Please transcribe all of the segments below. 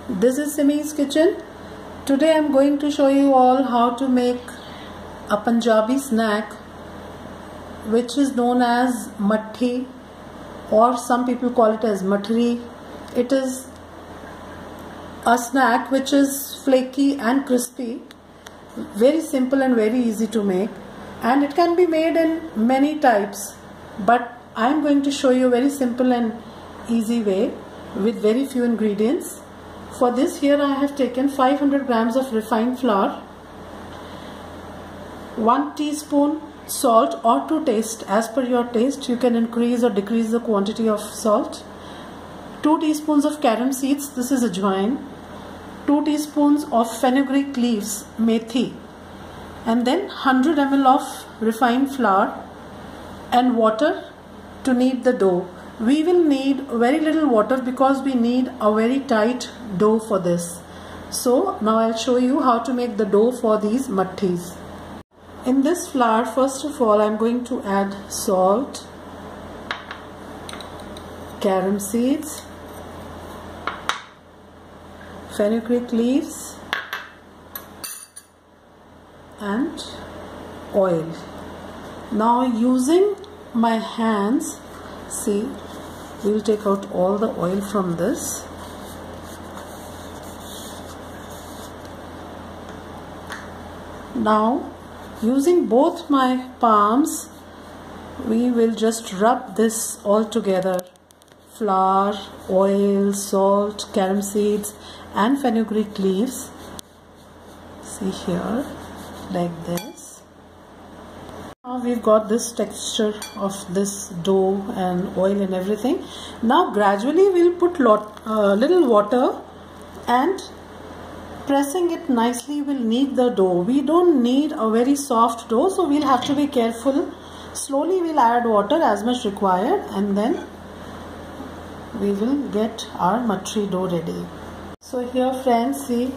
This is Simi's kitchen. Today I am going to show you all how to make a Punjabi snack which is known as mathi, or some people call it as mathri. It is a snack which is flaky and crispy, very simple and very easy to make, and it can be made in many types, but I am going to show you a very simple and easy way with very few ingredients. For this, here I have taken 500 grams of refined flour, 1 teaspoon salt, or to taste, as per your taste you can increase or decrease the quantity of salt, 2 teaspoons of carom seeds, this is ajwain, 2 teaspoons of fenugreek leaves, methi, and then 100 ml of refined flour and water to knead the dough. We will need very little water because we need a very tight dough for this. So now I'll show you how to make the dough for these mathis. In this flour, first of all, I'm going to add salt, carom seeds, fenugreek leaves and oil. Now using my hands, see, we will take out all the oil from this. Now using both my palms, we will just rub this all together: flour, oil, salt, carom seeds and fenugreek leaves. See here, like this. Now we've got this texture of this dough and oil and everything. Now gradually we'll put little water, and pressing it nicely will knead the dough. We don't need a very soft dough, so we'll have to be careful. Slowly we'll add water as much required, and then we will get our mathri dough ready. So here friends, see,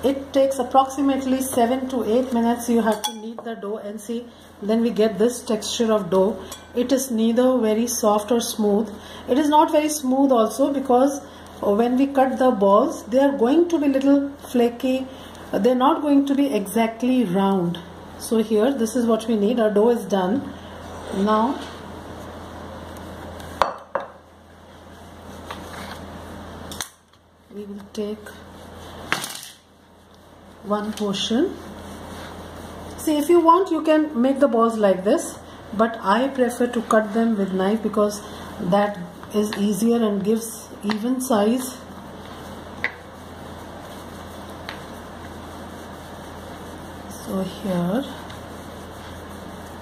it takes approximately 7 to 8 minutes. You have to knead the dough, and see, then we get this texture of dough. It is neither very soft or smooth. It is not very smooth also, because when we cut the balls, they are going to be little flaky. They are not going to be exactly round. So here, this is what we need. Our dough is done. Now we will take one portion. See, if you want, you can make the balls like this, but I prefer to cut them with knife because that is easier and gives even size. So here,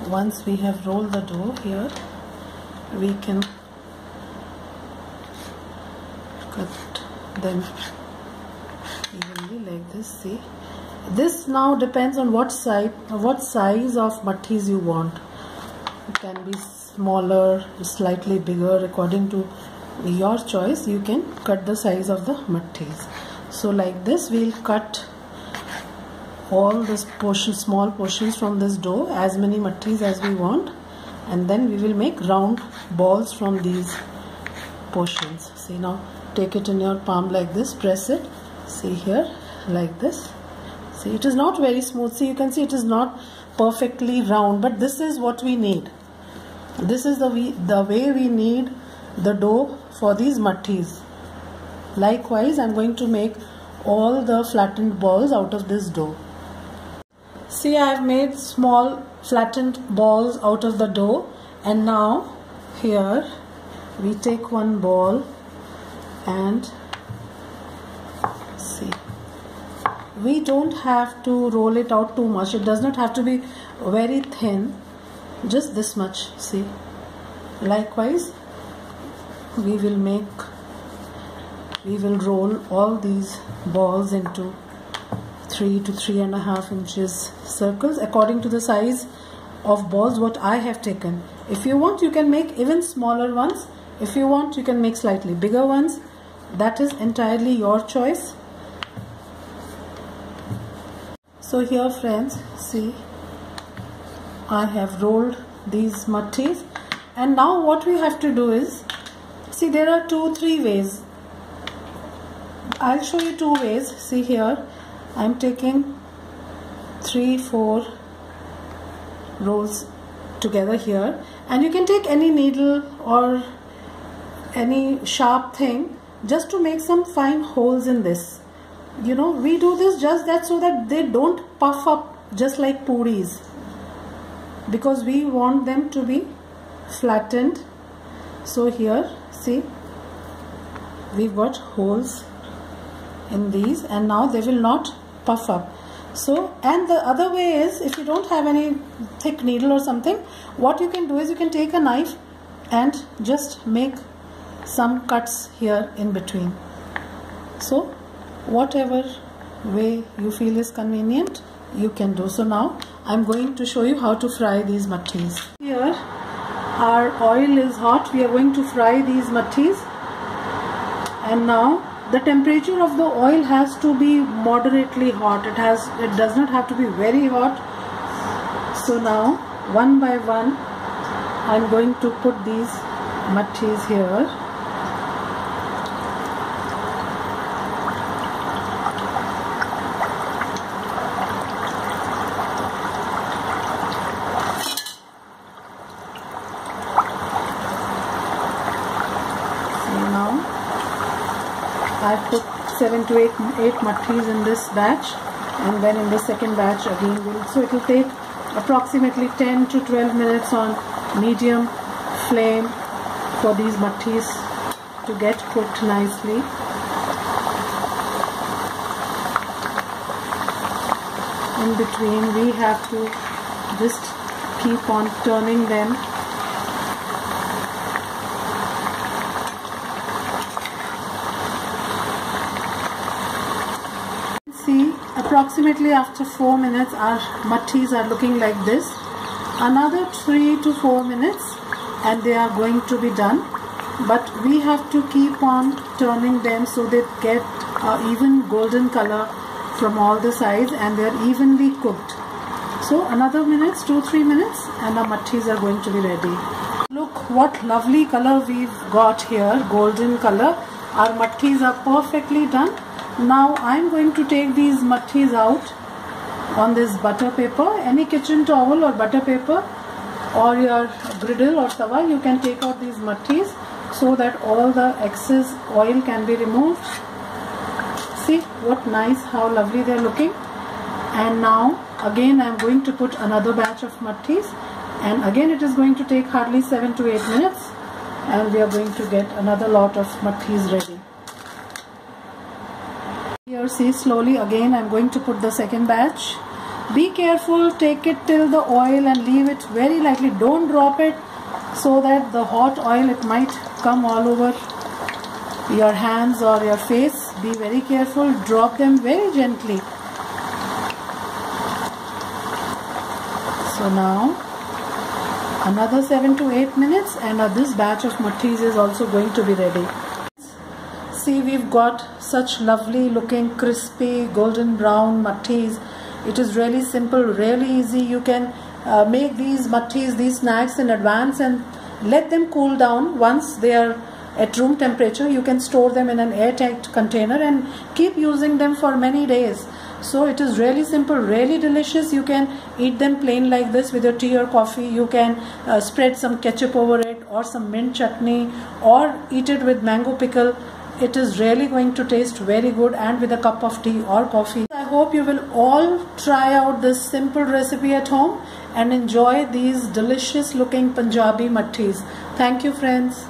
once we have rolled the dough, here we can cut them evenly like this. See, this now depends on what size of mathis you want. It can be smaller, slightly bigger, according to your choice. You can cut the size of the mathis. So like this, we'll cut all this small portions from this dough, as many mathis as we want, and then we will make round balls from these portions. See, now take it in your palm like this, press it, see here, like this. See, it is not very smooth. See, you can see it is not perfectly round, but this is what we need. This is the way we need the dough for these mathis. Likewise, I am going to make all the flattened balls out of this dough. See, I have made small flattened balls out of the dough, and now here we take one ball and see, we don't have to roll it out too much. It does not have to be very thin, just this much. See, likewise we will roll all these balls into 3 to 3.5 inches circles, according to the size of balls what I have taken. If you want, you can make even smaller ones. If you want, you can make slightly bigger ones. That is entirely your choice. So here friends, see, I have rolled these mathis, and now what we have to do is, see, there are 2-3 ways. I'll show you two ways. See here, I'm taking 3-4 rolls together here, and you can take any needle or any sharp thing just to make some fine holes in this. You know, we do this just that so that they don't puff up just like puris, because we want them to be flattened. So here, see, we've got holes in these, and now they will not puff up. So, and the other way is, if you don't have any thick needle or something, what you can do is you can take a knife and just make some cuts here in between. So whatever way you feel is convenient, you can do. So now I'm going to show you how to fry these mattis. Here our oil is hot. We are going to fry these mattis, and now the temperature of the oil has to be moderately hot. It does not have to be very hot. So now one by one I'm going to put these mattis here. I put 7 to 8 mattis in this batch, and then in the second batch again so it will take approximately 10 to 12 minutes on medium flame for these mattis to get cooked nicely. In between we have to just keep on turning them. See, approximately after 4 minutes our mattis are looking like this. Another 3 to 4 minutes and they are going to be done, but we have to keep on turning them so they get even golden color from all the sides and they are evenly cooked. So another 2-3 minutes and our mattis are going to be ready. Look what lovely color we've got here, golden color. Our mattis are perfectly done. Now I'm going to take these mattis out on this butter paper. Any kitchen towel or butter paper or your griddle or tawa, you can take out these mattis so that all the excess oil can be removed. See what nice, how lovely they're looking. And now again I'm going to put another batch of mattis, and again it is going to take hardly 7 to 8 minutes and we are going to get another lot of mattis ready. Here, see, slowly again I'm going to put the second batch. Be careful, take it till the oil and leave it very lightly. Don't drop it so that the hot oil, it might come all over your hands or your face. Be very careful, drop them very gently. So now another 7 to 8 minutes and this batch of mattis is also going to be ready. See, we've got such lovely looking crispy golden brown mattis. It is really simple, really easy. You can make these mattis, these snacks in advance and let them cool down. Once they are at room temperature, you can store them in an airtight container and keep using them for many days. So it is really simple, really delicious. You can eat them plain like this with your tea or coffee. You can spread some ketchup over it or some mint chutney or eat it with mango pickle. It is really going to taste very good and with a cup of tea or coffee. I hope you will all try out this simple recipe at home and enjoy these delicious looking Punjabi mattis. Thank you, friends.